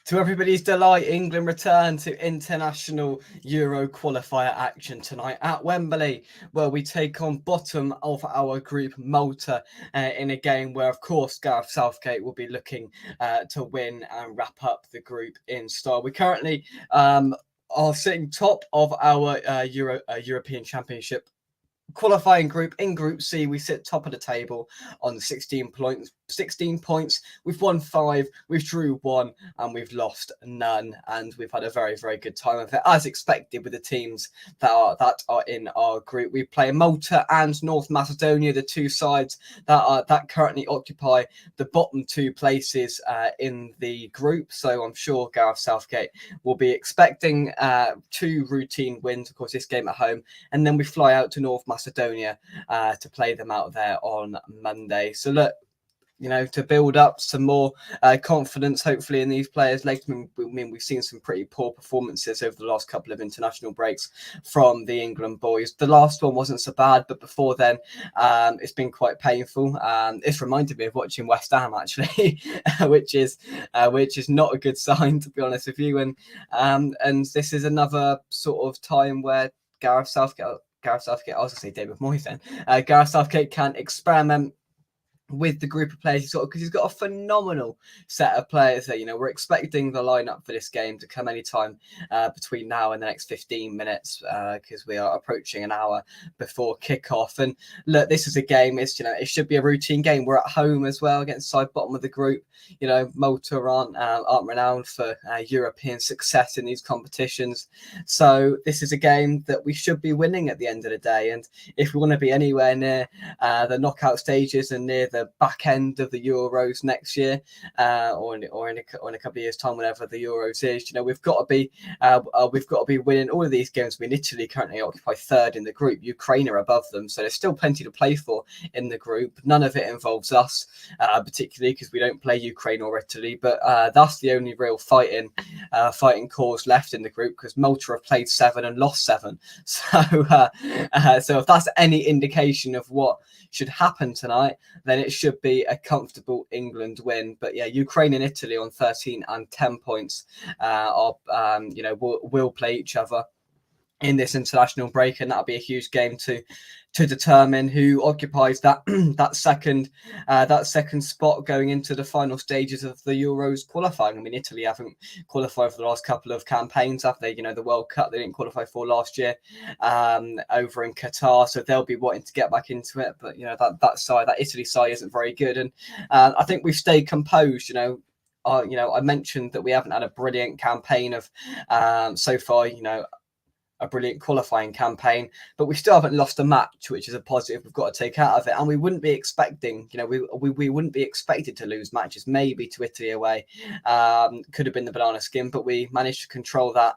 To everybody's delight, England return to international Euro qualifier action tonight at Wembley, where we take on bottom of our group, Malta, in a game where, of course, Gareth Southgate will be looking to win and wrap up the group in style. We currently are sitting top of our European Championship qualifying group. In Group C, we sit top of the table on 16 points. 16 points. We've won 5, we've drew 1, and we've lost none. And we've had a very, very good time of it, as expected, with the teams that are in our group. We play Malta and North Macedonia, the two sides that currently occupy the bottom 2 places in the group. So I'm sure Gareth Southgate will be expecting 2 routine wins. Of course, this game at home, and then we fly out to North Macedonia to play them out there on Monday. So look, to build up some more confidence, hopefully, in these players. I mean, we've seen some pretty poor performances over the last couple of international breaks from the England boys. The last one wasn't so bad, but before then, it's been quite painful. It's reminded me of watching West Ham, actually, which is not a good sign, to be honest with you. And this is another sort of time where Gareth Southgate, I was going to say David Moyes then, Gareth Southgate can experiment with the group of players he's got, because he's got a phenomenal set of players there. We're expecting the lineup for this game to come anytime between now and the next 15 minutes, because we are approaching an hour before kickoff. And look, this is a game. It should be a routine game. We're at home as well against side bottom of the group. Malta aren't renowned for European success in these competitions, so this is a game that we should be winning at the end of the day. And if we want to be anywhere near the knockout stages and near the back end of the Euros next year, or in a couple of years' time, whenever the Euros is, we've got to be winning all of these games. I mean, Italy currently occupy 3rd in the group. Ukraine are above them, so there's still plenty to play for in the group. None of it involves us, particularly because we don't play Ukraine or Italy. But that's the only real fighting cause left in the group, because Malta have played 7 and lost 7. So if that's any indication of what should happen tonight, then it should be a comfortable England win. But yeah, Ukraine and Italy on 13 and 10 points will play each other in this international break, and that'll be a huge game to determine who occupies that second spot going into the final stages of the Euros qualifying. I mean, Italy haven't qualified for the last couple of campaigns, have they? The World Cup they didn't qualify for last year over in Qatar, so they'll be wanting to get back into it. But that Italy side isn't very good, and I think we've stayed composed. I mentioned that we haven't had a brilliant campaign of so far. A brilliant qualifying campaign, but we still haven't lost a match, which is a positive we've got to take out of it. And we wouldn't be expecting, we wouldn't be expected to lose matches. Maybe to Italy away could have been the banana skin, but we managed to control that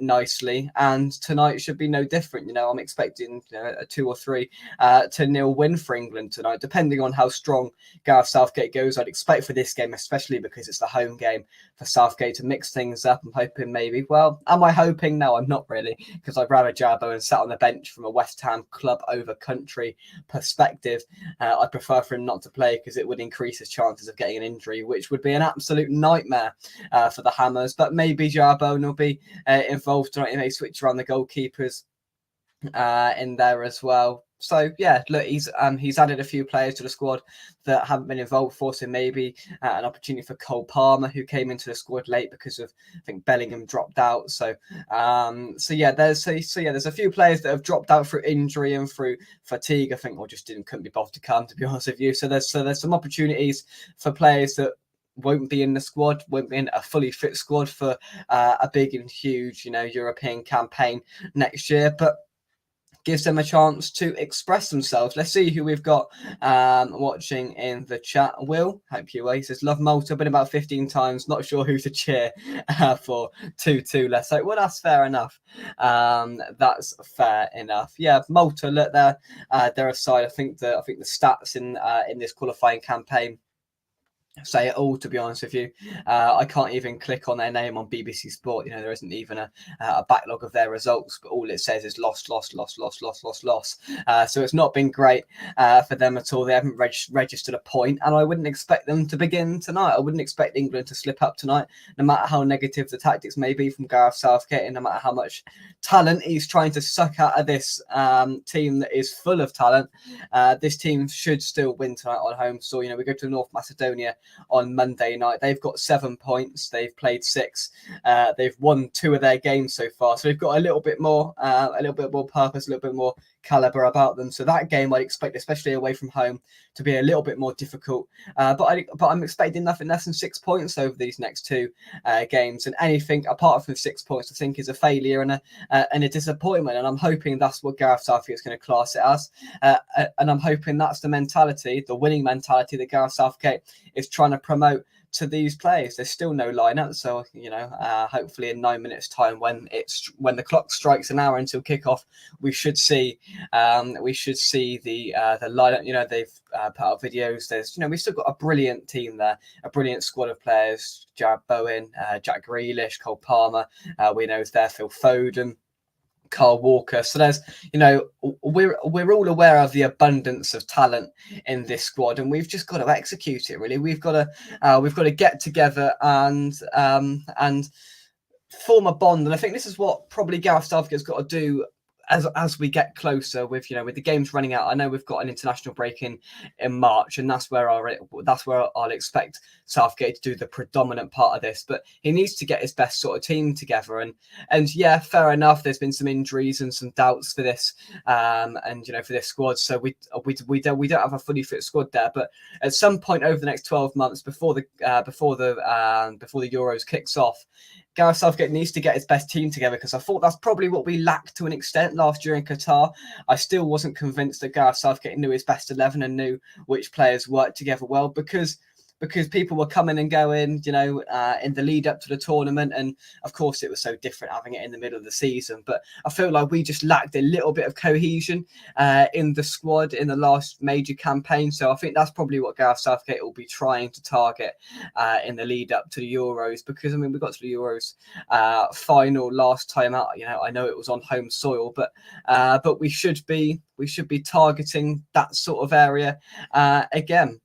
nicely. And tonight should be no different. I'm expecting a 2 or 3 to 0 win for England tonight, depending on how strong Gareth Southgate goes. I'd expect for this game, especially because it's the home game, for Southgate to mix things up. I'm hoping maybe. Well, am I hoping? No, I'm not really, because I'd rather Jarbo and sat on the bench from a West Ham club over country perspective. I prefer for him not to play, because it would increase his chances of getting an injury, which would be an absolute nightmare for the Hammers. But maybe Jarbo will be involved tonight. He may switch around the goalkeepers in there as well. So yeah, look, he's added a few players to the squad that haven't been involved before. So maybe an opportunity for Cole Palmer, who came into the squad late because of, I think, Bellingham dropped out. So there's a few players that have dropped out through injury and through fatigue, I think, or just couldn't be bothered to come, to be honest with you. So there's some opportunities for players that won't be in the squad, won't be in a fully fit squad for a big and huge, European campaign next year. But gives them a chance to express themselves. Let's see who we've got watching in the chat. Will, hope you well. He says, love Malta, been about 15 times. Not sure who to cheer for 2-2. Let's say, well, that's fair enough. That's fair enough. Yeah, Malta, look, they're a side. I think the stats in this qualifying campaign say it all, to be honest with you. I can't even click on their name on BBC Sport. There isn't even a backlog of their results, but all it says is lost, lost, lost, lost, lost, lost, lost. So it's not been great for them at all. They haven't registered a point, and I wouldn't expect them to begin tonight. I wouldn't expect England to slip up tonight, no matter how negative the tactics may be from Gareth Southgate, and no matter how much talent he's trying to suck out of this team that is full of talent. This team should still win tonight on home soil. We go to North Macedonia on Monday night. They've got 7 points. They've played 6. They've won 2 of their games so far. So they've got a little bit more purpose, a little bit more caliber about them. So that game I'd expect, especially away from home, to be a little bit more difficult. But I'm expecting nothing less than 6 points over these next 2 games, and anything apart from 6 points, I think, is a failure and a disappointment. And I'm hoping that's what Gareth Southgate is going to class it as. And I'm hoping that's the mentality, the winning mentality that Gareth Southgate is trying to promote to these players. There's still no lineup, so hopefully in 9 minutes' time, when the clock strikes an hour until kickoff, we should see the lineup. They've put out videos. There's we've still got a brilliant team there, a brilliant squad of players: Jared Bowen, Jack Grealish, Cole Palmer. We know is there, Phil Foden, Carl Walker. So there's, we're all aware of the abundance of talent in this squad, and we've just got to execute it. Really, we've got to get together and form a bond. And I think this is what probably Gareth Southgate's got to do as we get closer with the games running out. I know we've got an international break in March, and that's where I'll expect Southgate to do the predominant part of this. But he needs to get his best sort of team together, and yeah, fair enough. There's been some injuries and some doubts for this, and for this squad. So we don't have a fully fit squad there. But at some point over the next 12 months, before the Euros kicks off, Gareth Southgate needs to get his best team together, because I thought that's probably what we lacked to an extent last year in Qatar. I still wasn't convinced that Gareth Southgate knew his best 11 and knew which players worked together well, because people were coming and going, in the lead up to the tournament. And of course, it was so different having it in the middle of the season. But I feel like we just lacked a little bit of cohesion in the squad in the last major campaign. So I think that's probably what Gareth Southgate will be trying to target in the lead up to the Euros. Because, we got to the Euros final last time out. I know it was on home soil, but we should be targeting that sort of area again.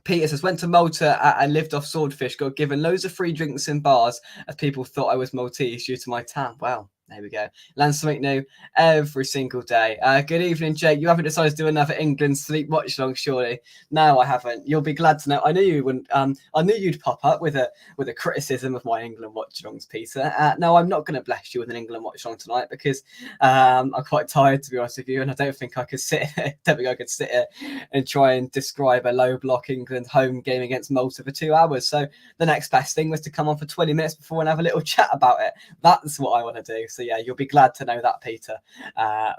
Peter says, went to Malta and lived off swordfish, got given loads of free drinks in bars as people thought I was Maltese due to my tan. Wow, there we go. Learn something new every single day. Good evening, Jake. You haven't decided to do another England sleep watch long, surely? No, I haven't. You'll be glad to know. I knew you wouldn't. I knew you'd pop up with a criticism of my England watch longs, Peter. No, I'm not going to bless you with an England watch long tonight, because I'm quite tired, to be honest with you, and I don't think I could sit here and try and describe a low block England home game against Malta for 2 hours. So the next best thing was to come on for 20 minutes before and have a little chat about it. That's what I want to do. So yeah, you'll be glad to know that, Peter,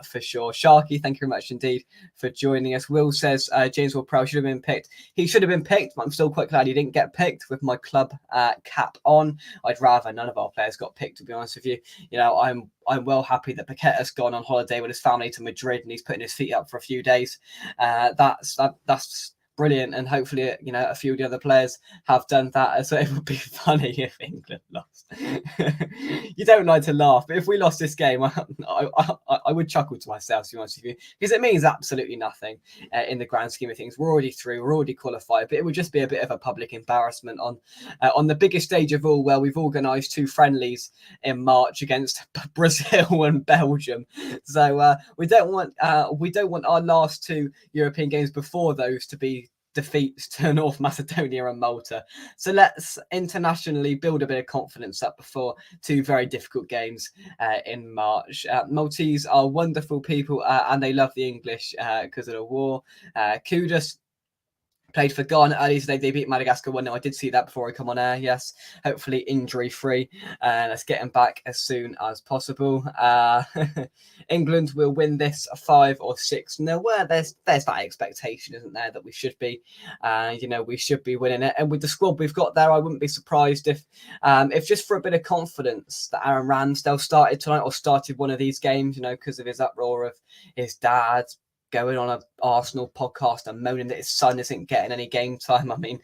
for sure. Sharky, thank you very much indeed for joining us. Will says James Ward-Prowse should have been picked. He should have been picked, but I'm still quite glad he didn't get picked with my club cap on. I'd rather none of our players got picked, to be honest with you. I'm well happy that Paqueta's gone on holiday with his family to Madrid and he's putting his feet up for a few days. That's brilliant, and hopefully a few of the other players have done that. So it would be funny if England lost. You don't like to laugh, but if we lost this game, I would chuckle to myself, to be honest with you, because it means absolutely nothing in the grand scheme of things. We're already through, we're already qualified, but it would just be a bit of a public embarrassment on the biggest stage of all, where we've organised 2 friendlies in March against Brazil and Belgium. So we don't want our last 2 European games before those to be defeats to North Macedonia and Malta. So let's internationally build a bit of confidence up before 2 very difficult games in March. Maltese are wonderful people and they love the English because of the war. Kudus played for Ghana earlier today. They beat Madagascar 1-0. I did see that before I come on air. Yes, hopefully injury-free. Let's get him back as soon as possible. England will win this 5 or 6-0. Well, there's that expectation, isn't there, that we should be, we should be winning it. And with the squad we've got there, I wouldn't be surprised if just for a bit of confidence that Aaron Ramsdale started tonight, or started one of these games, because of his uproar of his dad going on an Arsenal podcast and moaning that his son isn't getting any game time. I mean,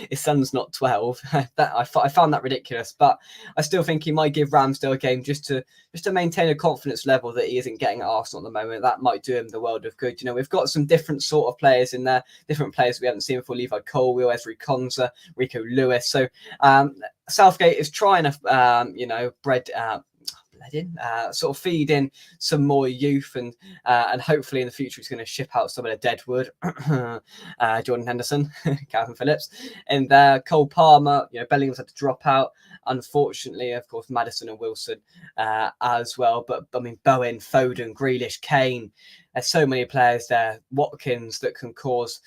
his son's not 12. I found that ridiculous, but I still think he might give Ramsdale a game just to maintain a confidence level that he isn't getting at Arsenal at the moment. That might do him the world of good. You know, we've got some different sort of players in there, different players we haven't seen before: Levi Colwill, Ezri Konsa, Rico Lewis. So Southgate is trying to, sort of feed in some more youth, and hopefully in the future he's going to ship out some of the deadwood. Jordan Henderson, Calvin Phillips, and Cole Palmer. You know, Bellingham's had to drop out, unfortunately. Of course, Maddison and Wilson as well. But I mean, Bowen, Foden, Grealish, Kane. There's so many players there, Watkins, that can cause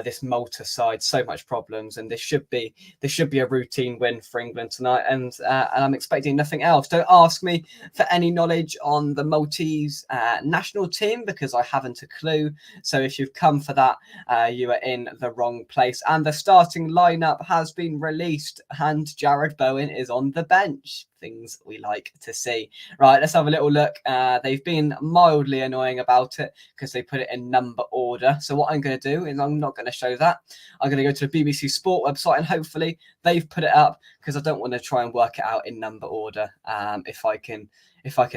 this Malta side so much problems, and this should be a routine win for England tonight, and I'm expecting nothing else. Don't ask me for any knowledge on the Maltese national team, because I haven't a clue. So if you've come for that, you are in the wrong place. And the starting lineup has been released, and Jarrod Bowen is on the bench. Things we like to see. Right, let's have a little look. They've been mildly annoying about it because they put it in number order. So what I'm going to do is I'm not going to show that. I'm going to go to the BBC Sport website, and hopefully they've put it up, because I don't want to try and work it out in number order if I can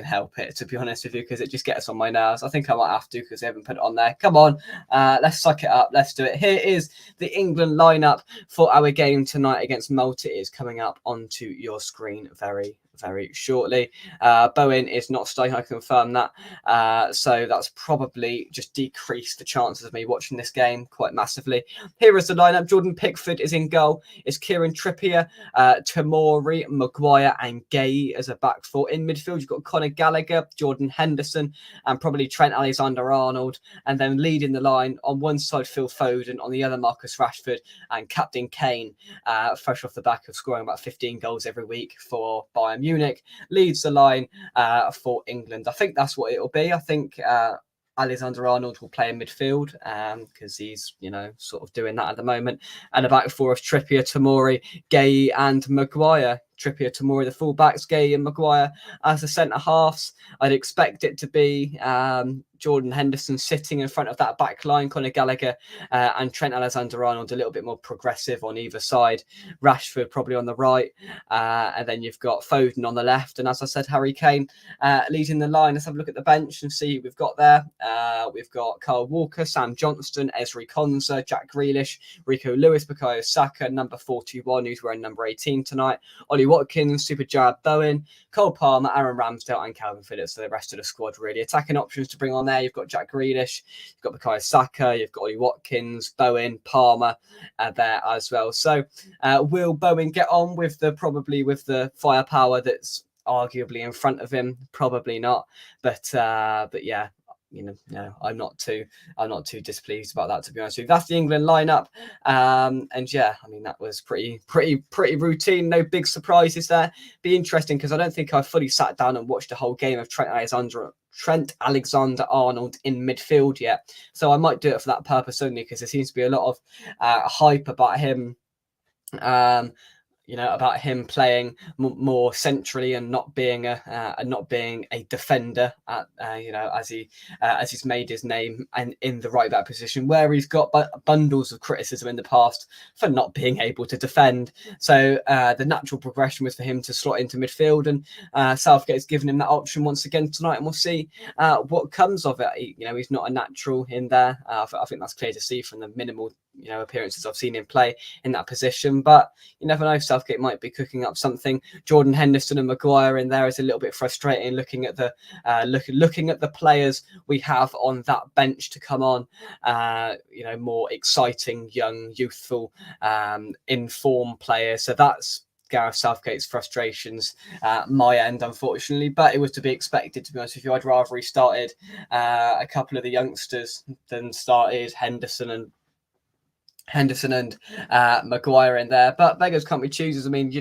help it, to be honest with you, because it just gets on my nerves. I think I might have to, because they haven't put it on there. Come on, let's suck it up. Let's do it. Here is the England lineup for our game tonight against Malta. It is coming up onto your screen very, very shortly. Bowen is not starting, I confirm that. So that's probably just decreased the chances of me watching this game quite massively. Here is the lineup. Jordan Pickford is in goal. It's Kieran Trippier, Tomori, Maguire, and Gay as a back four. In midfield, you've got Conor Gallagher, Jordan Henderson, and probably Trent Alexander-Arnold. And then leading the line on one side, Phil Foden, on the other, Marcus Rashford, and Captain Kane, fresh off the back of scoring about 15 goals every week for Bayern Munich, leads the line for England. I think that's what it'll be. I think Alexander-Arnold will play in midfield because he's, sort of doing that at the moment. And the back four of Trippier, Tomori, Gay, and Maguire. Trippier, Tomori, the fullbacks, Gay and Maguire as the centre halves. I'd expect it to be Jordan Henderson sitting in front of that back line, Conor Gallagher and Trent Alexander-Arnold a little bit more progressive on either side. Rashford probably on the right, and then you've got Foden on the left, and as I said, Harry Kane leading the line. Let's have a look at the bench and see who we've got there. We've got Kyle Walker, Sam Johnston, Ezri Konsa, Jack Grealish, Rico Lewis, Bukayo Saka, number 41, who's wearing number 18 tonight, Ollie Watkins, Super Jarrod Bowen, Cole Palmer, Aaron Ramsdale, and Calvin Phillips. So the rest of the squad, really. Attacking options to bring on there. You've got Jack Grealish, you've got Bukayo Saka, you've got Ollie Watkins, Bowen, Palmer there as well. So will Bowen get on with the firepower that's arguably in front of him? Probably not. But yeah. I'm not too displeased about that, to be honest with you. That's the England lineup, and yeah, I mean, that was pretty routine. No big surprises there. Be interesting, because I don't think I fully sat down and watched the whole game of Trent Alexander-Arnold in midfield yet, so I might do it for that purpose only, because there seems to be a lot of hype about him. About him playing more centrally and not being a defender, as he's made his name and in the right back position, where he's got bundles of criticism in the past for not being able to defend. So the natural progression was for him to slot into midfield, and Southgate's given him that option once again tonight, and we'll see what comes of it. He's not a natural in there. I think that's clear to see from the minimal appearances I've seen him play in that position, but you never know. Southgate might be cooking up something. Jordan Henderson and Maguire in there is a little bit frustrating, looking at the players we have on that bench to come on. More exciting, young, youthful, informed players. So that's Gareth Southgate's frustrations, my end, unfortunately, but it was to be expected, to be honest with you. I'd rather he started a couple of the youngsters than started Henderson and Maguire in there. But beggars can't be choosers. I mean,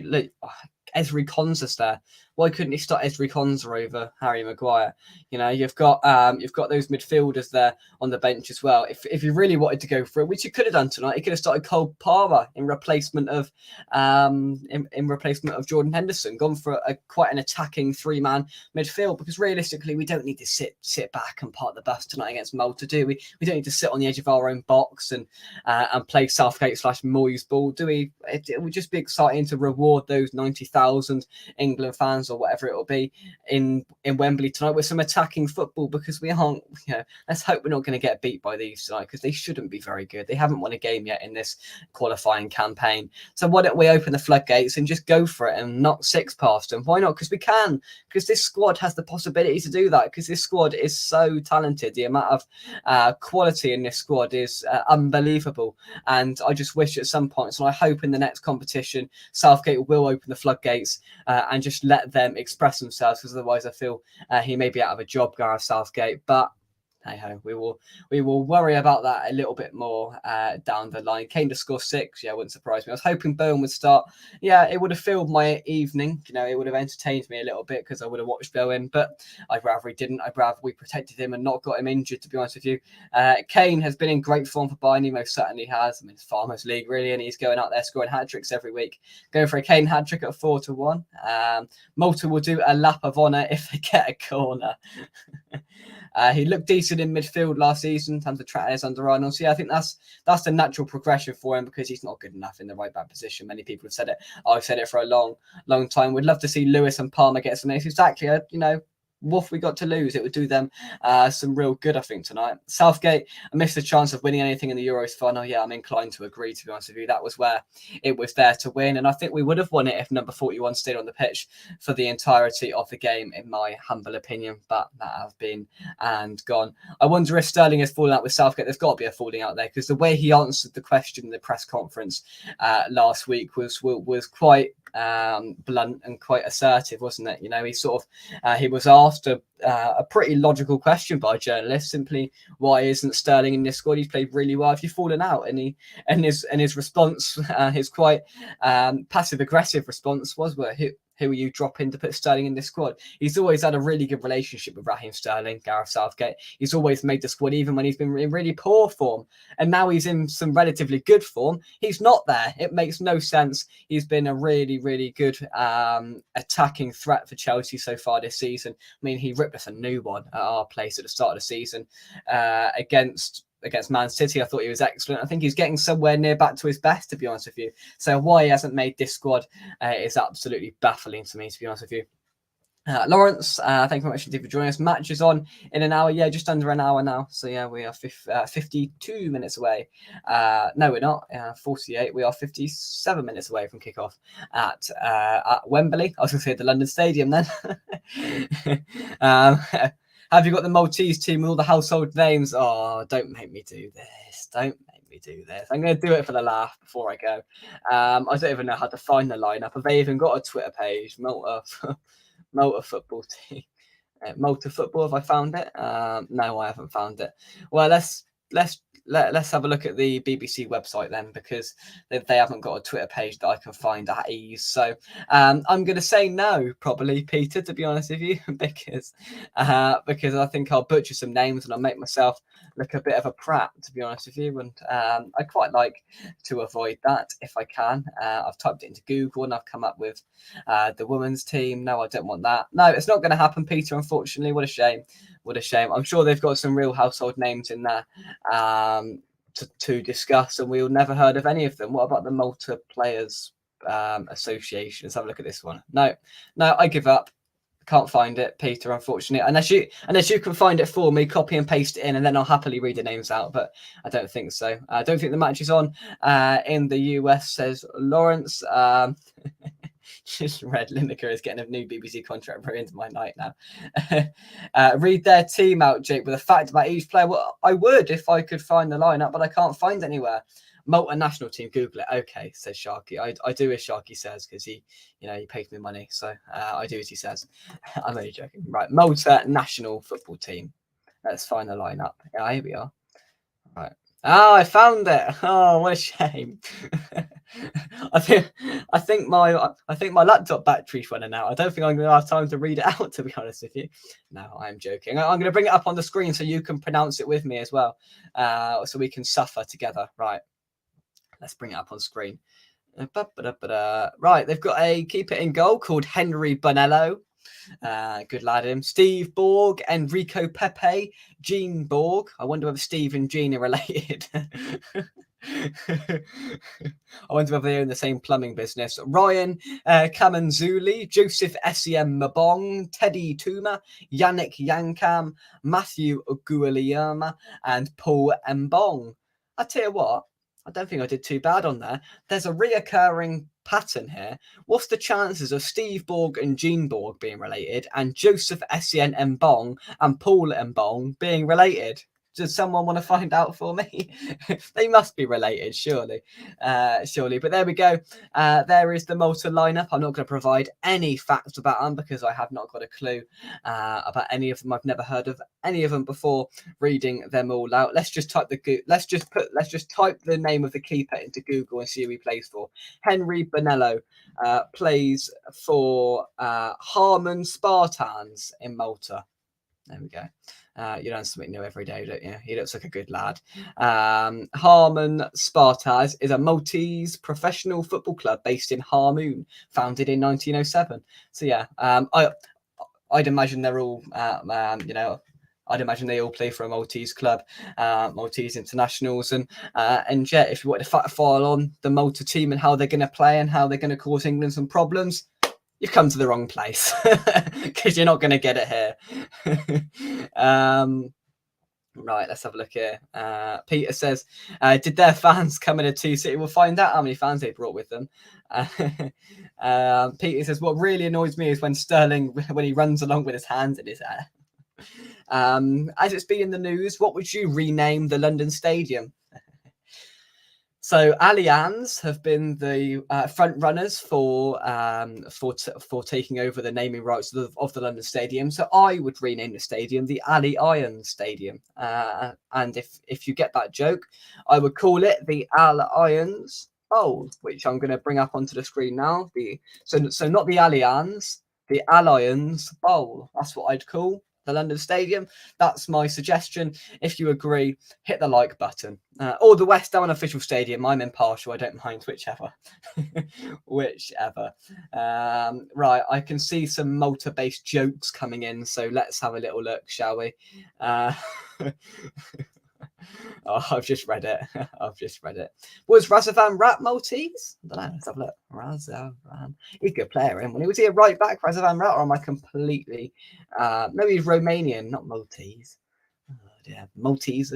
Ezri Konsa's there. Why couldn't he start Ezri Konsa over Harry Maguire? You know, you've got those midfielders there on the bench as well. If you really wanted to go for it, which you could have done tonight, you could have started Cole Palmer in replacement of Jordan Henderson, gone for quite an attacking three-man midfield, because realistically we don't need to sit back and park the bus tonight against Malta, do we? We don't need to sit on the edge of our own box and play Southgate / Moyes ball, do we? It would just be exciting to reward those 90,000 England fans or whatever it will be in Wembley tonight with some attacking football, because we aren't, let's hope we're not going to get beat by these tonight, because they shouldn't be very good. They haven't won a game yet in this qualifying campaign. So why don't we open the floodgates and just go for it and knock six past them? Why not? Because we can, because this squad has the possibility to do that, because this squad is so talented. The amount of quality in this squad is unbelievable. And I just wish at some point, so I hope in the next competition, Southgate will open the floodgates and just let them express themselves, because otherwise I feel he may be out of a job, Gareth Southgate. But hey ho, we will worry about that a little bit more down the line. Kane to score 6, yeah, wouldn't surprise me. I was hoping Bowen would start. Yeah, it would have filled my evening. It would have entertained me a little bit, because I would have watched Bowen, but I'd rather he didn't. I'd rather we protected him and not got him injured, to be honest with you. Kane has been in great form for Bayern. He most certainly has. I mean, it's Farmers League, really, and he's going out there scoring hat-tricks every week. Going for a Kane hat-trick at 4-1. Malta will do a lap of honour if they get a corner. He looked decent in midfield last season in terms of tracking his under Arnold. So yeah, I think that's the natural progression for him, because he's not good enough in the right back position. Many people have said it. I've said it for a long time. We'd love to see Lewis and Palmer get some minutes. Exactly, we got to lose. It would do them some real good, I think, tonight. Southgate, I missed the chance of winning anything in the Euros final. Yeah, I'm inclined to agree, to be honest with you. That was where it was there to win. And I think we would have won it if number 41 stayed on the pitch for the entirety of the game, in my humble opinion. But that has been and gone. I wonder if Sterling has fallen out with Southgate. There's got to be a falling out there, because the way he answered the question in the press conference last week was quite blunt and quite assertive, wasn't it? He sort of he was asked a pretty logical question by a journalist, simply, why isn't Sterling in this squad? He's played really well. Have you fallen out? And his response, his quite passive aggressive response was, well, who are you dropping to put Sterling in this squad? He's always had a really good relationship with Raheem Sterling, Gareth Southgate. He's always made the squad, even when he's been in really poor form. And now he's in some relatively good form. He's not there. It makes no sense. He's been a really, really good attacking threat for Chelsea so far this season. I mean, he ripped us a new one at our place at the start of the season against Man City. I thought he was excellent. I think he's getting somewhere near back to his best, to be honest with you. So why he hasn't made this squad is absolutely baffling to me, to be honest with you. Lawrence, thank you very much indeed for joining us. Match is on in an hour. Yeah, just under an hour now. So yeah, we are 52 minutes away. No, we're not. 48. We are 57 minutes away from kickoff at Wembley. I was going to say at the London Stadium then. Have you got the Maltese team with all the household names? Oh, don't make me do this. Don't make me do this. I'm going to do it for the laugh before I go. I don't even know how to find the lineup. Have they even got a Twitter page? Malta football team. Malta football. Have I found it? No, I haven't found it. Well, let's have a look at the BBC website then, because they haven't got a Twitter page that I can find at ease. So I'm going to say no, probably, Peter, to be honest with you, because I think I'll butcher some names and I'll make myself look a bit of a prat, to be honest with you. And I quite like to avoid that if I can. I've typed it into Google and I've come up with the women's team. No, I don't want that. No, it's not going to happen, Peter, unfortunately. What a shame. What a shame. I'm sure they've got some real household names in there to discuss, and we've never heard of any of them. What about the Malta Players Association? Let's have a look at this one. No, I give up. Can't find it, Peter, unfortunately. Unless you can find it for me, copy and paste it in, and then I'll happily read the names out. But I don't think so. I don't think the match is on in the US, says Lawrence. Just Red Lineker is getting a new BBC contract ruined my night now. Read their team out, Jake, with a fact about each player. Well, I would if I could find the lineup, but I can't find anywhere. Malta national team, Google it. Okay, says Sharky. I do as Sharky says, because he pays me money, so I do as he says. I'm only joking. Right, Malta national football team. Let's find the lineup. Yeah, here we are. Right. Oh, I found it. Oh, what a shame. I think my laptop battery's running out. I don't think I'm going to have time to read it out, to be honest with you. No, I'm joking. I'm going to bring it up on the screen so you can pronounce it with me as well, so we can suffer together. Right, let's bring it up on screen. Right, they've got a keeper in goal called Henry Bonello. Good lad him. Steve Borg, Enrico Pepe, Gene Borg. I wonder whether Steve and Gene are related. I wonder whether they own the same plumbing business. Ryan Kamanzuli, Joseph Sem Mabong, Teddy Tuma, Yannick Yankam, Matthew Oguiliyama, and Paul Mbong. I tell you what, I don't think I did too bad on there. There's a reoccurring pattern here. What's the chances of Steve Borg and Gene Borg being related and Joseph Essien Mbong and Paul Mbong being related? Does someone want to find out for me? They must be related, surely. But there we go. There is the Malta lineup. I'm not going to provide any facts about them because I have not got a clue about any of them. I've never heard of any of them before reading them all out. Let's just type let's just type the name of the keeper into Google and see who he plays for. Henry Bonello plays for Harman Spartans in Malta. There we go. You learn something new every day, don't you? He looks like a good lad. Harman Spartas is a Maltese professional football club based in Harmoon, founded in 1907. So yeah, I'd imagine they're all, I'd imagine they all play for a Maltese club, Maltese internationals, and yeah, if you want to file on the Malta team and how they're going to play and how they're going to cause England some problems, you've come to the wrong place because you're not going to get it here. Right, let's have a look here. Peter says, did their fans come in a two-seater? We'll find out how many fans they brought with them. Peter says, what really annoys me is when Sterling, when he runs along with his hands in his hair. As it's been in the news, what would you rename the London Stadium? So Allianz have been the front runners for taking over the naming rights of the London Stadium. So I would rename the stadium the Ali Iron Stadium. And if you get that joke, I would call it the Al Irons Bowl, which I'm going to bring up onto the screen now. So not the Allianz, the Al Irons Bowl. That's what I'd call the London Stadium. That's my suggestion. If you agree, hit the like button. Or the West Ham official stadium. I'm impartial. I don't mind whichever. Whichever. Right, I can see some Malta-based jokes coming in, so let's have a little look, shall we? Oh, I've just read it. Was Razavan Rat Maltese? I don't know. Let's have a look. Razavan. He's a good player, isn't he? Was he a right back, Razavan Rat, or am I completely... maybe he's Romanian, not Maltese. Oh, dear. Maltese.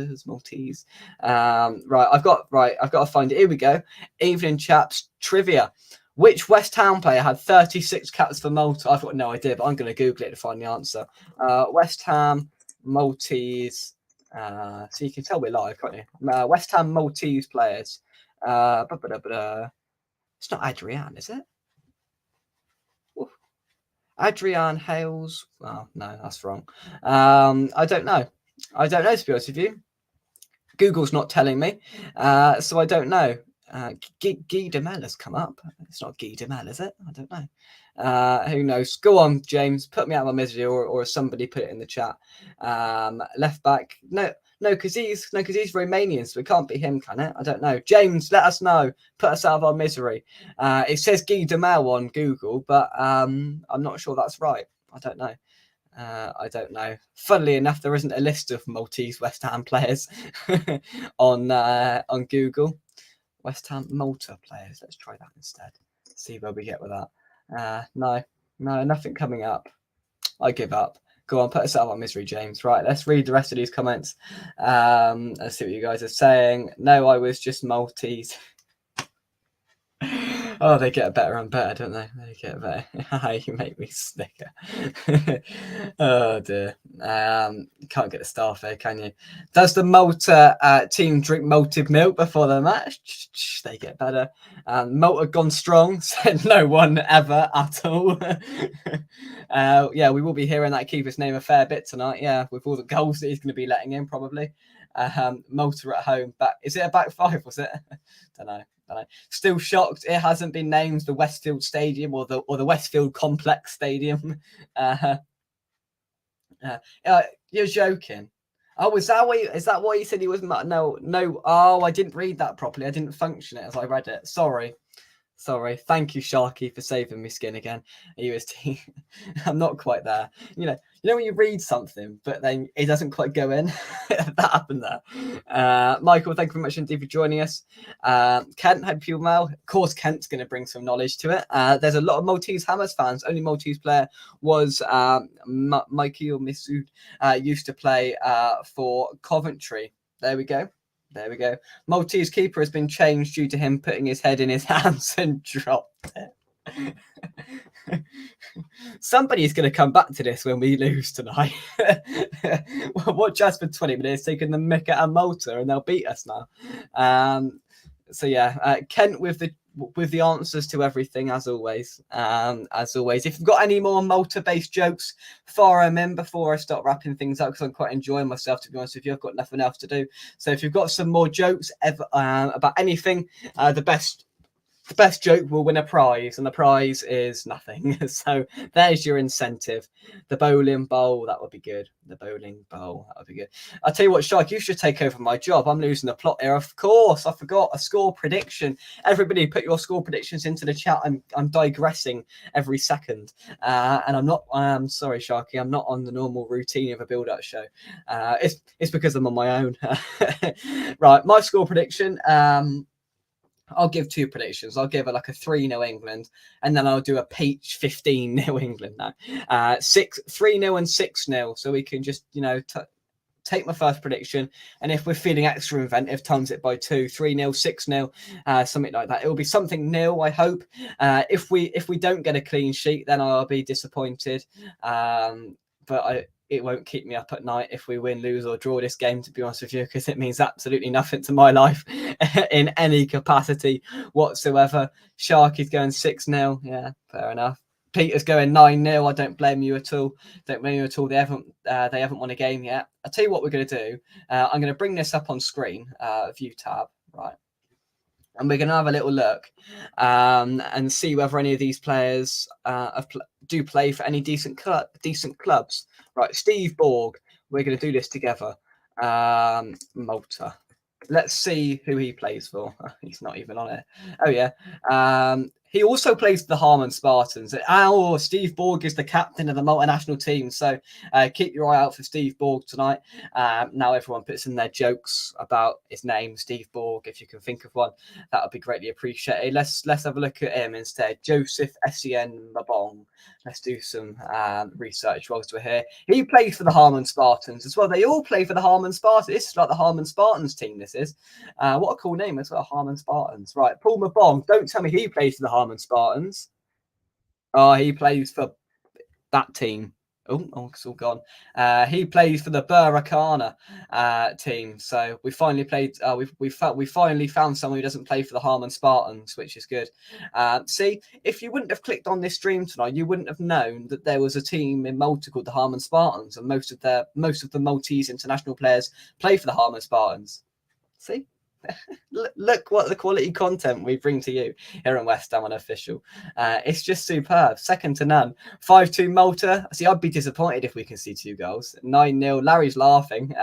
Right, I've got to find it. Here we go. Evening, chaps. Trivia. Which West Ham player had 36 caps for Malta? I've got no idea, but I'm going to Google it to find the answer. West Ham Maltese... so you can tell we're live, can't you? West Ham Maltese players. It's not Adrian, is it? Oof. Adrian Hales. Oh, no, that's wrong. I don't know, to be honest with you. Google's not telling me, so I don't know. Guy Demel has come up. It's not Guy Demel, is it? I don't know. Who knows? Go on, James. Put me out of my misery, or somebody put it in the chat. Left back. No, because he's Romanian, so it can't be him, can it? I don't know. James, let us know. Put us out of our misery. It says Guy Demel on Google, but I'm not sure that's right. I don't know. Funnily enough, there isn't a list of Maltese West Ham players on Google. West Ham Malta players. Let's try that instead. See where we get with that. No, nothing coming up. I give up. Go on, put us out of our misery, James. Right, let's read the rest of these comments. Let's see what you guys are saying. No, I was just Maltese. Oh, they get better and better, don't they? They get better. You make me snicker. Oh dear. You can't get the staff there, can you? Does the Malta team drink malted milk before the match? They get better. Malta gone strong, said no one ever at all. Yeah, we will be hearing that keeper's name a fair bit tonight. Yeah, with all the goals that he's going to be letting in, probably. Malta at home. Is it a back five? Was it? Don't know. Still shocked it hasn't been named the Westfield Stadium or the Westfield Complex Stadium. You're joking. Oh, is that why you said he was? No. Oh, I didn't read that properly. I didn't function it as I read it. Sorry. Thank you, Sharky, for saving me skin again. UST. I'm not quite there. You know when you read something, but then it doesn't quite go in. That happened there. Michael, thank you very much indeed for joining us. Kent, hope you're well. Of course, Kent's going to bring some knowledge to it. There's a lot of Maltese Hammers fans. Only Maltese player was Mikey or Missoud. Used to play for Coventry. There we go. Maltese keeper has been changed due to him putting his head in his hands and dropped it. Somebody's going to come back to this when we lose tonight. Watch us for 20 minutes taking the mick out of Malta and they'll beat us now. So yeah, Kent with the answers to everything as always. If you've got any more Malta-based jokes, fire them in before I start wrapping things up because I'm quite enjoying myself, to be honest with you. I've got nothing else to do. So if you've got some more jokes about anything, the best joke will win a prize, and the prize is nothing. So there's your incentive. The bowling bowl, that would be good. I'll tell you what, Shark, you should take over my job. I'm losing the plot here. Of course, I forgot a score prediction. Everybody put your score predictions into the chat. I'm digressing every second. And I'm sorry, Sharky, I'm not on the normal routine of a build-up show. It's because I'm on my own. Right, my score prediction. I'll give two predictions. I'll give it like a 3-0 England, and then I'll do a peach 15-0 England now. 3-0 and 6-0. So we can just, take my first prediction. And if we're feeling extra inventive, times it by 2, 3-0, 6-0, something like that. It will be something nil, I hope. If we don't get a clean sheet, then I'll be disappointed. But it won't keep me up at night if we win, lose, or draw this game, to be honest with you, because it means absolutely nothing to my life in any capacity whatsoever. Sharky's going 6-0. Yeah, fair enough. Peter's going 9-0. I don't blame you at all. They haven't won a game yet. I'll tell you what we're going to do. I'm going to bring this up on screen, view tab, right? And we're going to have a little look and see whether any of these players do play for any decent clubs. Right, Steve Borg, we're going to do this together. Malta. Let's see who he plays for. He's not even on it. Oh, yeah. He also plays for the Harman Spartans. Steve Borg is the captain of the multinational team. So keep your eye out for Steve Borg tonight. Now everyone puts in their jokes about his name, Steve Borg. If you can think of one, that would be greatly appreciated. Let's have a look at him instead. Joseph Essien Mabong. Let's do some research whilst we're here. He plays for the Harman Spartans as well. They all play for the Harman Spartans. This is like the Harman Spartans team, this is. What a cool name as well, Harman Spartans. Right, Paul Mabong. Don't tell me he plays for the Harman Spartans. Oh, he plays for that team. Oh, it's all gone. He plays for the Burakana team. So we finally played. We finally found someone who doesn't play for the Harman Spartans, which is good. See, if you wouldn't have clicked on this stream tonight, you wouldn't have known that there was a team in Malta called the Harman Spartans, and most of the Maltese international players play for the Harman Spartans. See. Look what the quality content we bring to you here in West Ham Unofficial. It's just superb, second to none. 5-2 Malta. See, I'd be disappointed if we can see 2 goals. 9-0. Larry's laughing.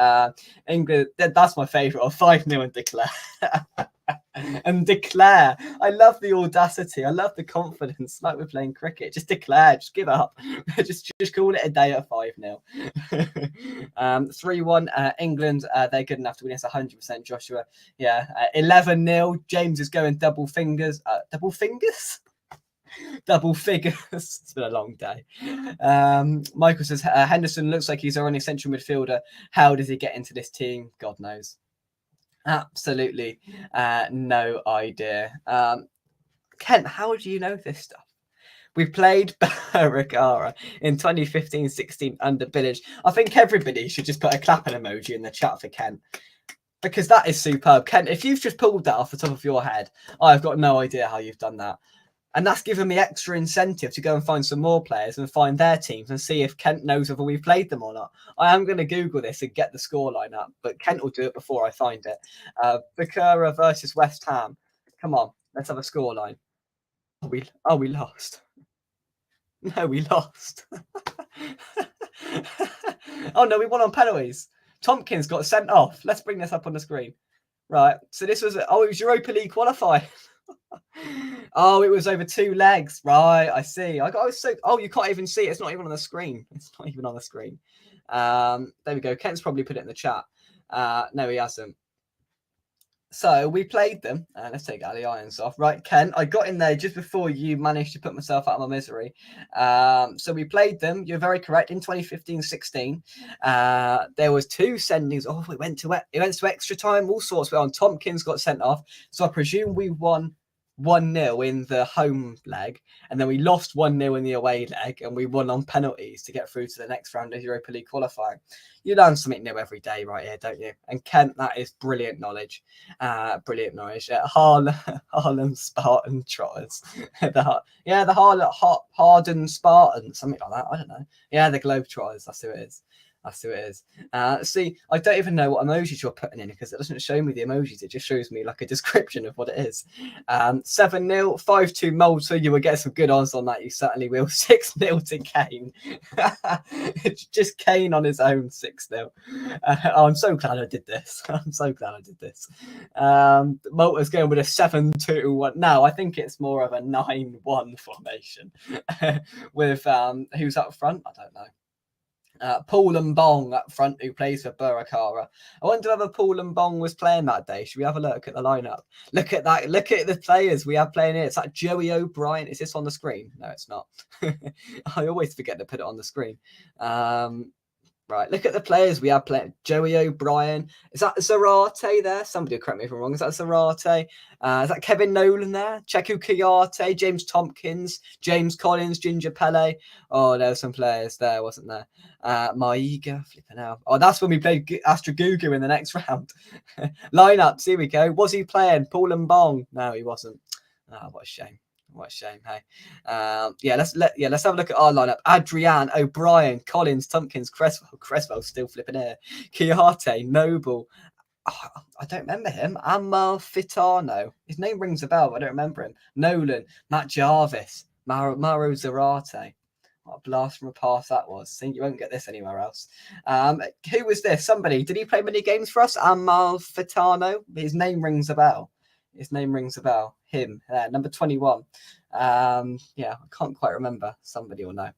England, that's my favourite. 5-0 and declare. And declare. I love the audacity. I love the confidence. Like we're playing cricket. Just declare. Just give up. just call it a day at 5-0. 3-1 England. They're good enough to win. It's 100% Joshua. Yeah. 11-0. James is going double fingers. Double fingers? Double figures. It's been a long day. Michael says Henderson looks like he's our only central midfielder. How does he get into this team? God knows. Absolutely no idea. Kent, how do you know this stuff? We played Barakara in 2015-16 under Village. I think everybody should just put a clapping emoji in the chat for Kent, because that is superb. Kent, if you've just pulled that off the top of your head, I've got no idea how you've done that. And that's given me extra incentive to go and find some more players and find their teams and see if Kent knows whether we've played them or not. I am going to Google this and get the scoreline up, but Kent will do it before I find it. Bakura versus West Ham. Come on, let's have a scoreline. We lost. No, we lost. Oh no, we won on penalties. Tompkins got sent off. Let's bring this up on the screen. Right. So this was it was Europa League qualifying. Oh, it was over 2 legs. Right, I see. You can't even see it. It's not even on the screen. It's not even on the screen. There we go. Kent's probably put it in the chat. No, he hasn't. So we played them. Let's take Ali Irons off. Right, Ken, I got in there just before you managed to put myself out of my misery. So we played them. You're very correct. In 2015-16, there was 2 sendings. Oh, it went to extra time. All sorts. Well, Tompkins got sent off. So I presume we won 1-0 in the home leg, and then we lost 1-0 in the away leg, and we won on penalties to get through to the next round of Europa League qualifying. You learn something new every day right here, don't you? And Kent, that is brilliant knowledge. Brilliant knowledge. Harlem Spartan Trotters. the Harden Spartans, something like that. I don't know. Yeah, the Globetrotters. That's who it is. That's who it is. See, I don't even know what emojis you're putting in because it doesn't show me the emojis. It just shows me like a description of what it is. 7-0, 5-2 Malta. You will get some good odds on that. You certainly will. 6-0 to Kane. Just Kane on his own, 6-0. I'm so glad I did this. Malta's going with a 7-2-1. No, I think it's more of a 9-1 formation. With who's up front? I don't know. Paul and Bong up front, who plays for Burakara. I wonder whether Paul and Bong was playing that day. Should we have a look at the lineup? Look at that. Look at the players we have playing here. It's like Joey O'Brien. Is this on the screen? No, it's not. I always forget to put it on the screen. Right, look at the players we have playing. Joey O'Brien. Is that Zarate there? Somebody will correct me if I'm wrong. Is that Zarate? Is that Kevin Nolan there? Cheku Kayate, James Tompkins, James Collins, Ginger Pele. Oh, there were some players there, wasn't there? Maiga, flipping out. Oh, that's when we played Astra Gugu in the next round. Lineups, here we go. Was he playing? Paul and Bong? No, he wasn't. Oh, what a shame. What a shame, hey. Let's have a look at our lineup. Adrian, O'Brien, Collins, Tompkins, Creswell still flipping here. Chiarte, Noble. Oh, I don't remember him. Amalfitano. His name rings a bell, but I don't remember him. Nolan, Matt Jarvis, Mauro Zarate. What a blast from a pass that was. See, you won't get this anywhere else. Who was this? Somebody. Did he play many games for us? Amalfitano. His name rings a bell. Him, number 21. I can't quite remember. Somebody will know.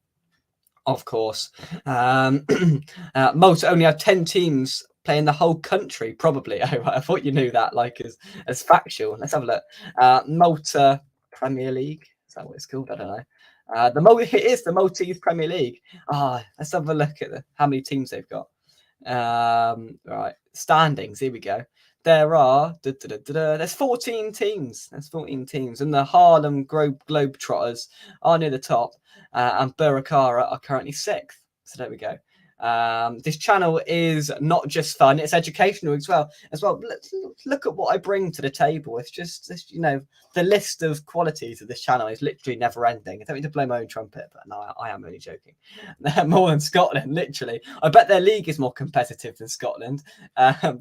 Of course. Malta only have 10 teams playing the whole country, probably. Oh, right. I thought you knew that, like as factual. Let's have a look. Malta Premier League. Is that what it's called? I don't know. It is the Maltese Premier League. Let's have a look at how many teams they've got. Right, standings. Here we go. There are there's 14 teams. And the Harlem Globetrotters are near the top, and Burakara are currently 6th. So there we go. This channel is not just fun; it's educational as well. Let's look at what I bring to the table. It's just the list of qualities of this channel is literally never ending. I don't need to blow my own trumpet, but no, I am only joking. They're more than Scotland, literally. I bet their league is more competitive than Scotland.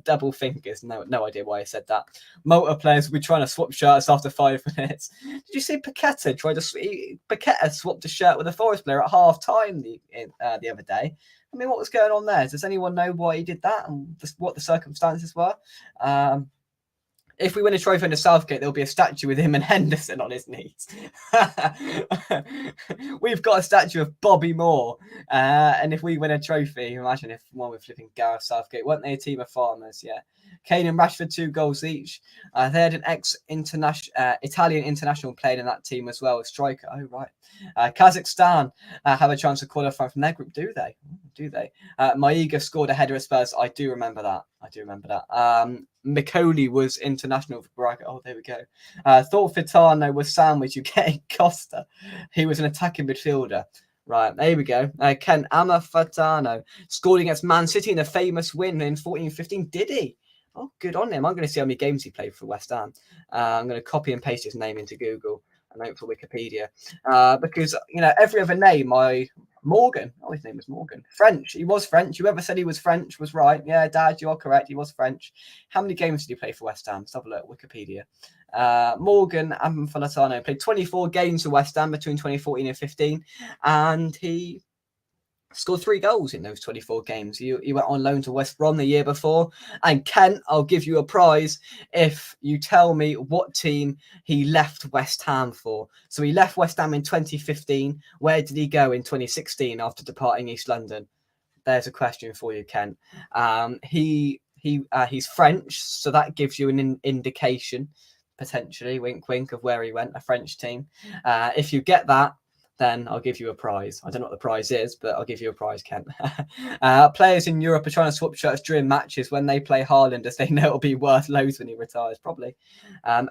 Double fingers. No idea why I said that. Malta players will be trying to swap shirts after 5 minutes. Did you see Paqueta Paqueta swapped a shirt with a Forest player at half time the other day? I mean, what was going on there? Does anyone know why he did that and what the circumstances were? If we win a trophy in the Southgate, there'll be a statue with him and Henderson on his knees. We've got a statue of Bobby Moore. And if we win a trophy, imagine if one with flipping Gareth Southgate. Weren't they a team of farmers? Yeah. Kane and Rashford, 2 goals each. They had an Italian international playing in that team as well, a striker. Oh, right. Kazakhstan have a chance to qualify from their group, do they? Maiga scored a header at Spurs. I do remember that. Mikoli was international for Braga. Oh, there we go. Thought Fitano was sandwich. You getting Costa. He was an attacking midfielder. Right, there we go. Ken Amafatano scored against Man City in a famous win in 14-15. Did he? Oh, good on him. I'm going to see how many games he played for West Ham. I'm going to copy and paste his name into Google. a note for Wikipedia, because every other name Morgan. Oh, his name was Morgan. French. He was French. Whoever said he was French was right. Yeah, Dad, you are correct. He was French. How many games did he play for West Ham? Let's have a look. Wikipedia. Morgan Amphilatano played 24 games for West Ham between 2014 and 15, and he scored 3 goals in those 24 games. He went on loan to West Brom the year before. And Kent, I'll give you a prize if you tell me what team he left West Ham for. So he left West Ham in 2015. Where did he go in 2016 after departing East London? There's a question for you, Kent. He's French, so that gives you an indication, potentially, wink, wink, of where he went, a French team. If you get that, then I'll give you a prize. I don't know what the prize is, but I'll give you a prize, Kent. Players in Europe are trying to swap shirts during matches when they play Haaland, as they know it'll be worth loads when he retires, probably.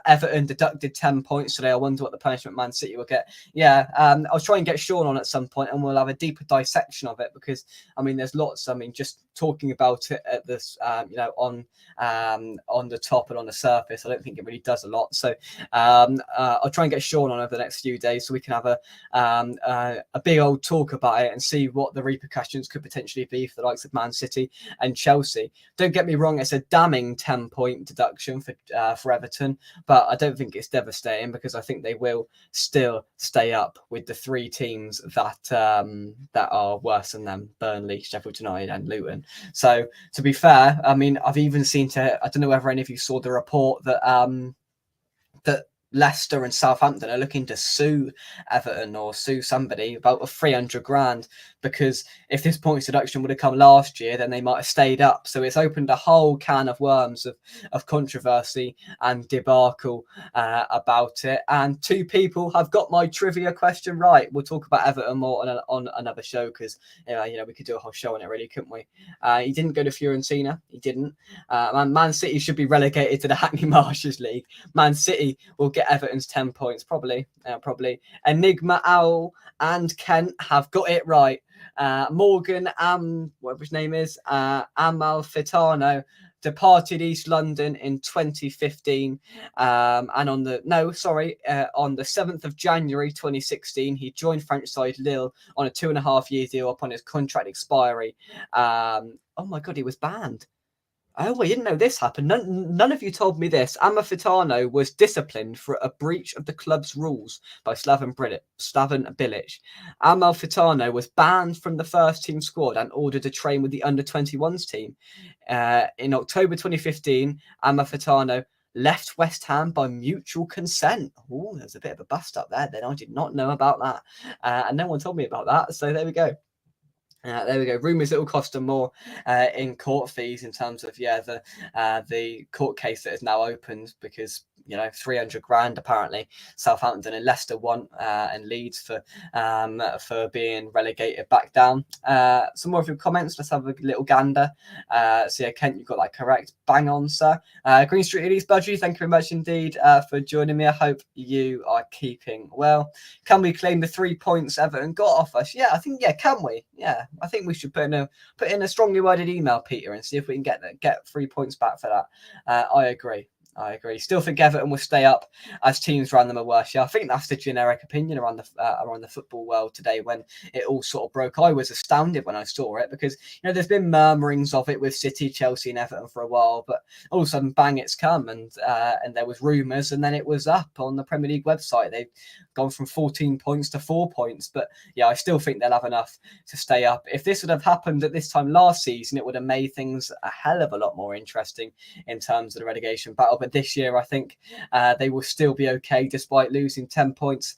Everton deducted 10 points today. I wonder what the punishment Man City will get. Yeah, I'll try and get Sean on at some point, and we'll have a deeper dissection of it, because, there's lots. Just talking about it at this, on the top and on the surface, I don't think it really does a lot. So I'll try and get Sean on over the next few days so we can have a big old talk about it and see what the repercussions could potentially be for the likes of Man City and Chelsea. Don't get me wrong, it's a damning 10-point deduction for Everton, but I don't think it's devastating, because I think they will still stay up with the 3 teams that are worse than them: Burnley, Sheffield United and Luton. So to be fair, I've even seen I don't know whether any of you saw the report that Leicester and Southampton are looking to sue Everton or sue somebody about 300 grand, because if this points deduction would have come last year, then they might have stayed up. So it's opened a whole can of worms of controversy and debacle about it. And 2 people have got my trivia question right. We'll talk about Everton more on another show, because we could do a whole show on it, really, couldn't we? He didn't go to Fiorentina. He didn't. Man City should be relegated to the Hackney Marshes League. Man City will get Everton's 10 points, probably. Enigma Owl and Kent have got it right. Morgan whatever his name is, Amalfitano, departed East London in 2015, and on the 7th of January 2016, he joined French side Lille on a 2.5-year deal upon his contract expiry. Oh my God, he was banned. Oh, I didn't know this happened. None of you told me this. Amalfitano was disciplined for a breach of the club's rules by Slaven Bilic. Amalfitano was banned from the first team squad and ordered to train with the under-21s team. In October 2015, Amalfitano left West Ham by mutual consent. Oh, there's a bit of a bust up there. Then I did not know about that, and no one told me about that. So there we go. There we go. Rumours it will cost them more in court fees, in terms of the court case that is now opened, because 300 grand apparently Southampton and Leicester want, and Leeds for being relegated back down. Some more of your comments. Let's have a little gander. So yeah, Kent, you've got that correct. Bang on, sir. Green Street Elise Budgie, thank you very much indeed for joining me. I hope you are keeping well. Can we claim the 3 points Everton got off us? Yeah, I think, can we? Yeah, I think we should put in a strongly worded email, Peter, and see if we can get 3 points back for that. I agree. Still think Everton will stay up as teams around them are worse. Yeah, I think that's the generic opinion around the football world today, when it all sort of broke. I was astounded when I saw it, because there's been murmurings of it with City, Chelsea, and Everton for a while, but all of a sudden, bang, it's come, and there was rumours, and then it was up on the Premier League website. They've gone from 14 points to 4 points, but yeah, I still think they'll have enough to stay up. If this would have happened at this time last season, it would have made things a hell of a lot more interesting in terms of the relegation battle. But this year, I think they will still be okay, despite losing 10 points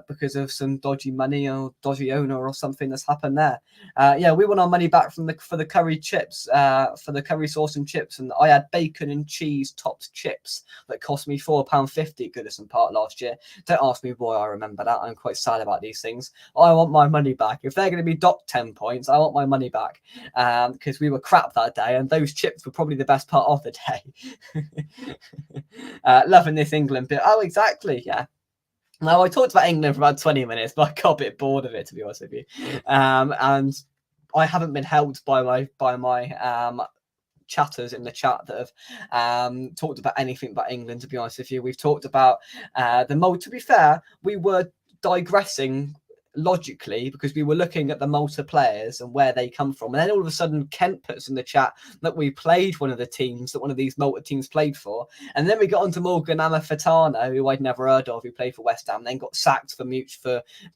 because of some dodgy money or dodgy owner or something that's happened there. Yeah, we want our money back for the curry chips, for the curry sauce and chips. And I had bacon and cheese topped chips that cost me £4.50 Goodison Park last year. Don't ask me why I remember that. I'm quite sad about these things. I want my money back. If they're going to be docked 10 points, I want my money back, because we were crap that day, and those chips were probably the best part of the day. Loving this England bit. Oh, exactly. Yeah. Now, I talked about England for about 20 minutes, but I got a bit bored of it, to be honest with you. And I haven't been helped by my chatters in the chat that have talked about anything but England, to be honest with you. We've talked about the Malta. To be fair, we were digressing logically because we were looking at the Malta players and where they come from. And then all of a sudden, Kent puts in the chat that we played one of the teams that one of these Malta teams played for. And then we got onto Morgan Amalfitano, who I'd never heard of, who played for West Ham, then got sacked for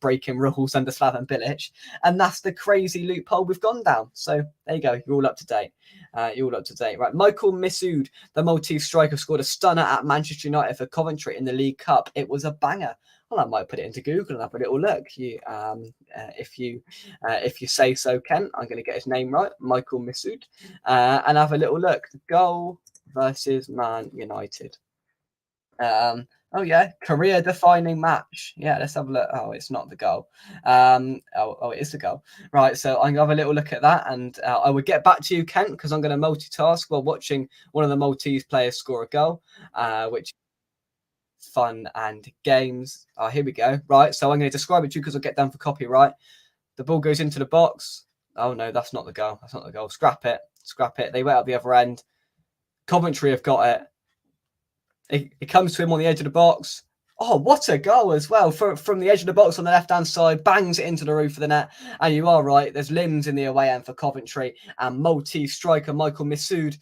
breaking rules under Slaven Bilic. And that's the crazy loophole we've gone down. So there you go. You're all up to date. You're all up to date. Right. Michael Missoud, the Maltese striker, scored a stunner at Manchester United for Coventry in the League Cup. It was a banger. Well, I might put it into Google and have a little look. If you say so, Ken, I'm going to get his name right, Michael Missoud, and have a little look. Goal versus Man United. Oh yeah, career-defining match. Yeah, let's have a look. Oh, it's not the goal. It is the goal. Right, so I'm gonna have a little look at that, and I will get back to you, Kent, because I'm going to multitask while watching one of the Maltese players score a goal, which fun and games. Oh, here we go. Right, so I'm going to describe it to you because I'll get down for copyright. The ball goes into the box. Oh no, that's not the goal. That's not the goal. Scrap it. Scrap it. They went out the other end. Coventry have got it. It comes to him on the edge of the box. Oh, what a goal as well. From the edge of the box on the left-hand side, bangs it into the roof of the net. And you are right, there's limbs in the away end for Coventry. And Maltese striker Michael Missoud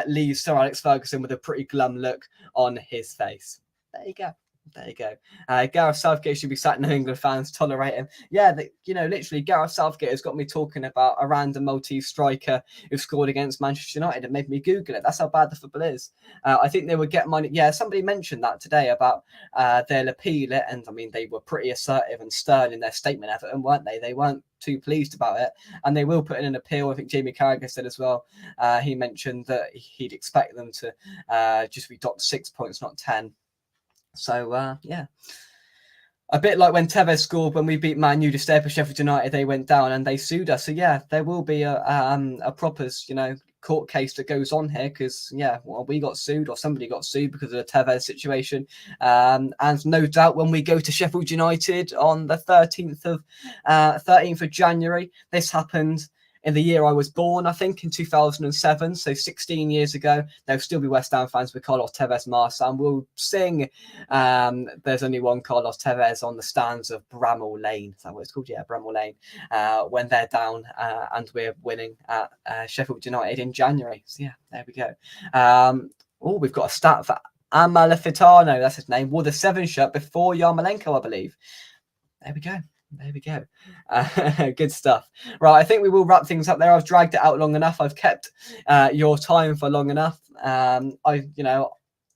leaves Sir Alex Ferguson with a pretty glum look on his face. There you go. There you go. Gareth Southgate should be sat in New England fans tolerate him. Yeah, literally, Gareth Southgate has got me talking about a random Maltese striker who scored against Manchester United and made me Google it. That's how bad the football is. I think they would get money. Yeah, somebody mentioned that today about they'll appeal it. And I mean, they were pretty assertive and stern in their statement, Everton, weren't they? They weren't too pleased about it. And they will put in an appeal. I think Jamie Carragher said as well. He mentioned that he'd expect them to just be docked 6 points, not 10. So, yeah, a bit like when Tevez scored when we beat Man U to stay up at Sheffield United, they went down and they sued us. So, yeah, there will be a proper, court case that goes on here because, we got sued or somebody got sued because of the Tevez situation. And no doubt when we go to Sheffield United on the 13th of January, this happened in the year I was born, I think, in 2007, so 16 years ago. There'll still be West Ham fans with Carlos Tevez masks, and we'll sing There's Only One Carlos Tevez on the stands of Bramall Lane. Is that what it's called? Yeah, Bramall Lane, when they're down and we're winning at Sheffield United in January. So, yeah, there we go. We've got a stat for Amalfitano, that's his name, wore the 7 shirt before Yarmolenko, I believe. There we go. There we go. Good stuff. Right, I think we will wrap things up there. I've dragged it out long enough. I've kept your time for long enough.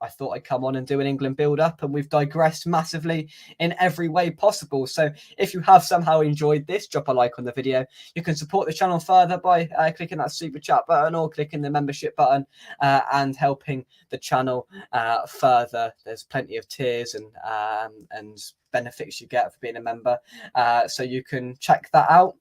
I thought I'd come on and do an England build-up, and we've digressed massively in every way possible. So if you have somehow enjoyed this, drop a like on the video. You can support the channel further by clicking that super chat button or clicking the membership button and helping the channel further. There's plenty of tiers and benefits you get for being a member. So you can check that out.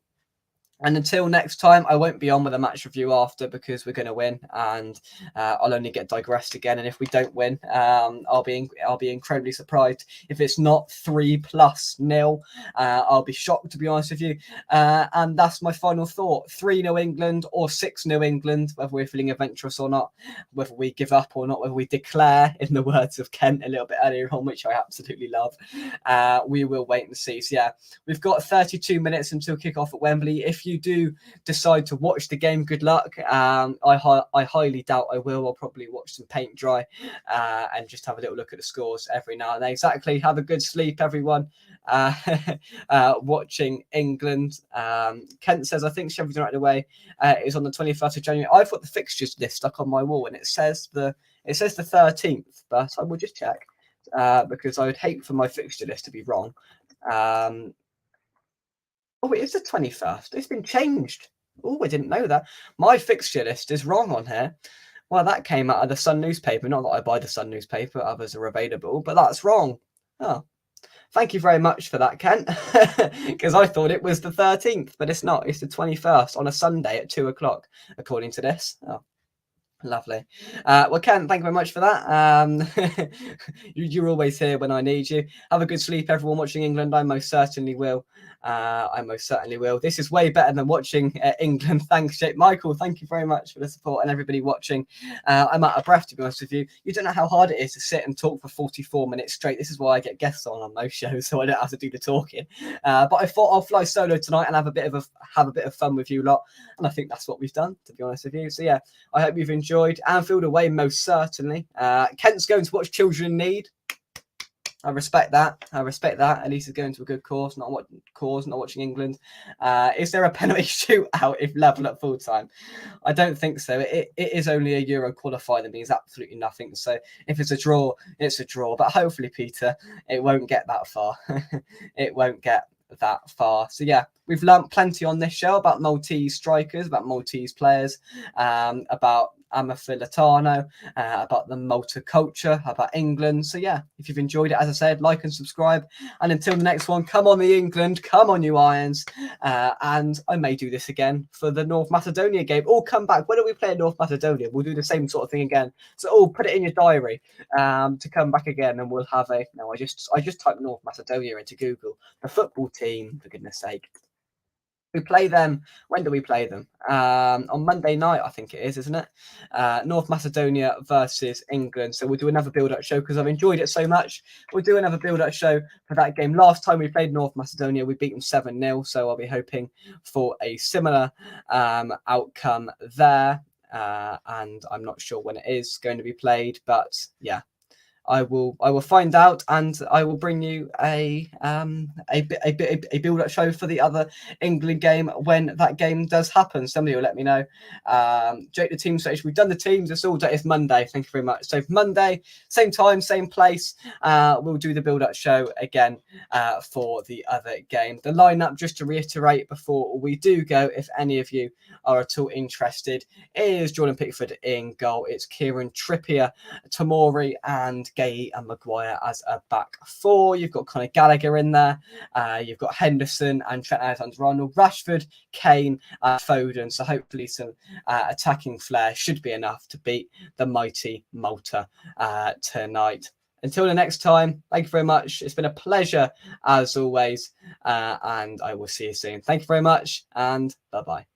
And until next time, I won't be on with a match review after because we're going to win, and I'll only get digressed again. And if we don't win, I'll be incredibly surprised if it's not 3+0. I'll be shocked, to be honest with you. And that's my final thought: 3-0 England or 6-0 England, whether we're feeling adventurous or not, whether we give up or not, whether we declare, in the words of Kent a little bit earlier on, which I absolutely love. We will wait and see. So yeah, we've got 32 minutes until kick-off at Wembley. If you do decide to watch the game, good luck. I highly doubt I will. I'll probably watch some paint dry and just have a little look at the scores every now and then. Exactly. Have a good sleep, everyone. Watching England. Kent says, I think Sheffield United away is on the 21st of January. I've got the fixtures list stuck on my wall and it says the 13th, but I will just check because I would hate for my fixture list to be wrong. Oh, it is the 21st. It's been changed. Oh, I didn't know that. My fixture list is wrong on here. Well, that came out of the Sun newspaper. Not that I buy the Sun newspaper. Others are available, but that's wrong. Oh, thank you very much for that, Kent. Because I thought it was the 13th, but it's not. It's the 21st on a Sunday at 2 o'clock, according to this. Oh. Lovely. Well, Ken, thank you very much for that. You're always here when I need you. Have a good sleep, everyone watching England. I most certainly will. I most certainly will. This is way better than watching England. Thanks, Jake. Michael, thank you very much for the support and everybody watching. I'm out of breath, to be honest with you. You don't know how hard it is to sit and talk for 44 minutes straight. This is why I get guests on most shows, so I don't have to do the talking. But I thought I'll fly solo tonight and have a bit of fun with you lot. And I think that's what we've done, to be honest with you. So yeah, I hope you've enjoyed. Anfield away, most certainly. Kent's going to watch Children in Need. I respect that. I respect that. At least he's going to a good cause, not watching England. Is there a penalty shootout if level at full time? I don't think so. It is only a Euro qualifier. That means absolutely nothing. So if it's a draw, it's a draw. But hopefully, Peter, it won't get that far. It won't get that far. So yeah, we've learnt plenty on this show about Maltese strikers, about Maltese players, about Amalfitano, about the Malta culture, about England. So yeah, if you've enjoyed it, as I said, like and subscribe. And until the next one, come on the England, come on you Irons. And I may do this again for the North Macedonia game. All come back. When do we play North Macedonia? We'll do the same sort of thing again. So all put it in your diary to come back again, and we'll have a. No, I just typed North Macedonia into Google. The football team, for goodness sake. We play them. When do we play them? On Monday night, I think it is, isn't it? North Macedonia versus England. So we'll do another build-up show because I've enjoyed it so much. We'll do another build-up show for that game. Last time we played North Macedonia, we beat them 7-0. So I'll be hoping for a similar outcome there. And I'm not sure when it is going to be played, but yeah. I will find out, and I will bring you a build-up show for the other England game when that game does happen. Somebody will let me know. Jake, the team station. We've done the teams. It's all day. It's Monday. Thank you very much. So Monday, same time, same place. We'll do the build-up show again for the other game. The lineup, just to reiterate before we do go, if any of you are at all interested, is Jordan Pickford in goal. It's Kieran Trippier, Tomori, and Gay and Maguire as a back four. You've got Conor Gallagher in there. You've got Henderson and Trent Alexander-Arnold, Rashford, Kane, Foden. So hopefully some attacking flair should be enough to beat the mighty Malta tonight. Until the next time, thank you very much. It's been a pleasure as always, and I will see you soon. Thank you very much, and bye-bye.